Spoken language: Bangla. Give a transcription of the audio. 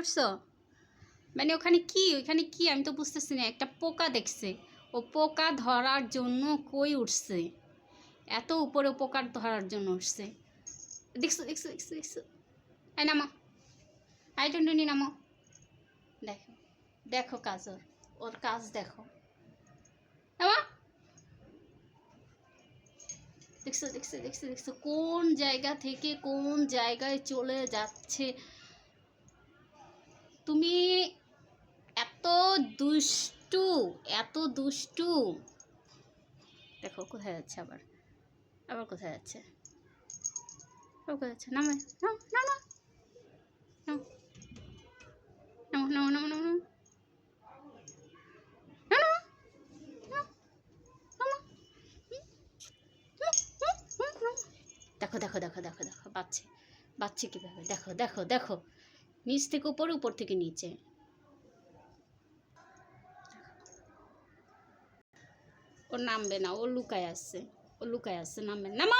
করছো? মানে ওখানে কি আমি তো বুঝতেছি না। একটা পোকা দেখছে, ও পোকা ধরার জন্য কই উঠছে, এত উপরে পোকা ধরার জন্য উঠছে। দেখছো দেখছো দেখছো দেখছো? আই নামো, আই টুনটুনি নামো। দেখো দেখো কাজ, ওর কাজ দেখো। নামো। দেখছো দেখছো দেখছো দেখছো কোন জায়গা থেকে কোন জায়গায় চলে যাচ্ছে। তুমি এত দুষ্টু, এত দুষ্টু। দেখো কোথায় যাচ্ছে, আবার আবার কোথায় যাচ্ছে, আবার কোথায় যাচ্ছে। নামে, নাম নাম নাম নাম নাম নাম নাম নাম। দেখো দেখো দেখো দেখো দেখো বাচ্চে, বাচ্চে কীভাবে, দেখো দেখো দেখো, নিচ থেকে উপরে, উপর থেকে নিচে। ও নামবে না, ও লুকায় আসছে, ও লুকায় আসছে, নামবে নামা।